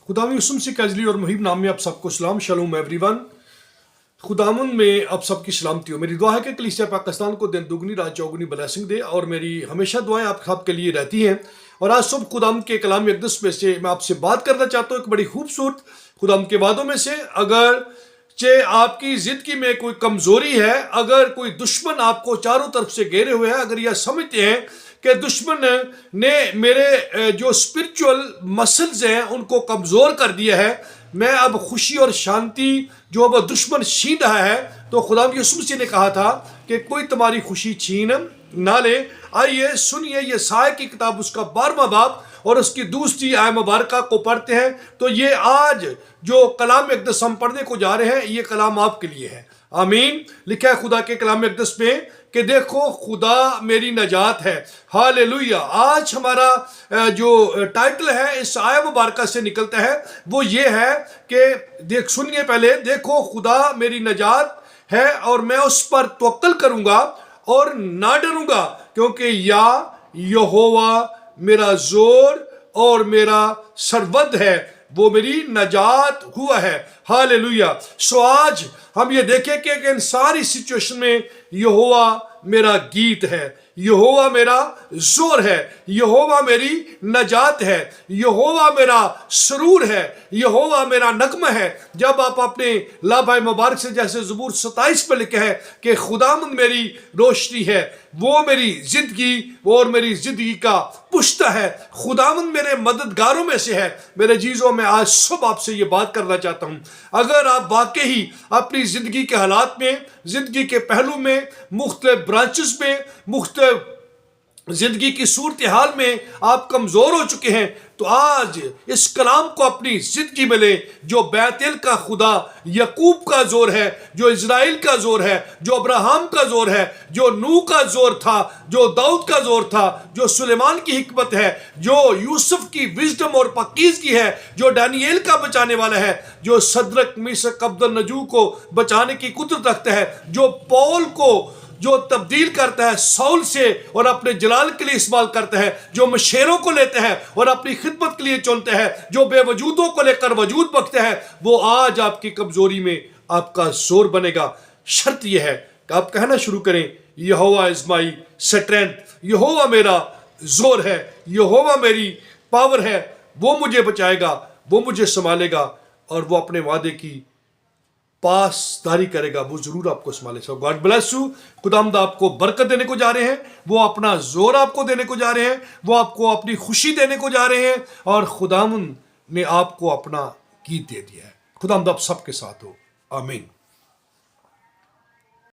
खुदावंद यीशु मसीह के अजली और मुहिब नाम में आप सबको सलाम, शलोम एवरीवन। खुदावंद में आप सबकी सलामती हो। मेरी दुआ है कि कलीसिया पाकिस्तान को दिन दुगनी रात चौगुनी ब्लेसिंग दे, और मेरी हमेशा दुआएं आप सबके लिए रहती हैं। और आज सुबह खुदावंद के कलाम अक़दस में से मैं आपसे बात करना चाहता हूँ एक बड़ी खूबसूरत खुदावंद के वादों में से। अगर चाहे आपकी ज़िंदगी में कोई कमज़ोरी है, अगर कोई दुश्मन आपको चारों तरफ से घेरे हुए है, अगर यह समझते हैं कि दुश्मन ने मेरे जो स्पिरिचुअल मसल्स हैं उनको कमज़ोर कर दिया है, मैं अब खुशी और शांति जो अब दुश्मन छीन रहा है, तो खुदावंद यीशु मसीह ने कहा था कि कोई तुम्हारी खुशी छीन ना ले। आइए सुनिए यशायाह की किताब उसका 12वां बाब और उसकी दूसरी आय मुबारका को पढ़ते हैं। तो ये आज जो कलाम अक़दस हम पढ़ने को जा रहे हैं, ये कलाम आपके लिए है। आमीन। लिखा है खुदा के कलाम अक़दस में कि देखो खुदा मेरी नजात है। हालेलुया। आज हमारा जो टाइटल है इस आय मुबारका से निकलता है, वो ये है कि सुनिए पहले, देखो खुदा मेरी नजात है और मैं उस पर तवक्कल करूंगा और ना डरूंगा, क्योंकि यहोवा मेरा जोर और मेरा सरवद है, वो मेरी नजात हुआ है। हालेलुया। सो आज हम ये देखें कि इन सारी सिचुएशन में यहोवा मेरा गीत है, यहोवा मेरा जोर है, यहोवा मेरी नजात है, यहोवा मेरा सरूर है, यहोवा मेरा नगमा है। जब आप अपने लाभाए मुबारक से, जैसे ज़बूर 27 पर लिखा है कि खुदावंद मेरी रोशनी है, वो मेरी जिंदगी और मेरी जिंदगी का पुश्ता है, खुदावंद मेरे मददगारों में से है। मेरे जीजों में आज सुबह आपसे ये बात करना चाहता हूँ, अगर आप वाकई ही अपनी जिंदगी के हालात में, जिंदगी के पहलू में, मुख्तलिफ ब्रांचेस में, मुख्तलिफ जिंदगी की सूरत हाल में आप कमज़ोर हो चुके हैं, तो आज इस कलाम को अपनी जिंदगी में लें। जो बैतल का खुदा यकूब का जोर है, जो इज़राइल का जोर है, जो अब्राहम का जोर है, जो नूह का जोर था, जो दाऊद का जोर था, जो सुलेमान की हिकमत है, जो यूसुफ की विजडम और पाकीज़गी है, जो दानियेल का बचाने वाला है, जो सदरक मिशक अब्दुन्नजू को बचाने की कुदरत रखता है, जो पौल को जो तब्दील करता है सौल से और अपने जलाल के लिए इस्तेमाल करता है, जो मशेरों को लेता है और अपनी खिदमत के लिए चुनता है, जो बेवजूदों को लेकर वजूद बख्शता है, वो आज आपकी कमजोरी में आपका जोर बनेगा। शर्त यह है कि आप कहना शुरू करें, यहोवा इज माई स्ट्रेंथ, यहोवा मेरा जोर है, यहोवा मेरी पावर है, वो मुझे बचाएगा, वो मुझे संभालेगा और वो अपने वादे की पासदारी करेगा, वो जरूर आपको संभाले। सो गॉड ब्लेस यू। खुदावंद आपको बरकत देने को जा रहे हैं, वो अपना जोर आपको देने को जा रहे हैं, वो आपको अपनी खुशी देने को जा रहे हैं, और खुदावंद ने आपको अपना गीत दे दिया है। खुदावंद आप सबके साथ हो। आमीन।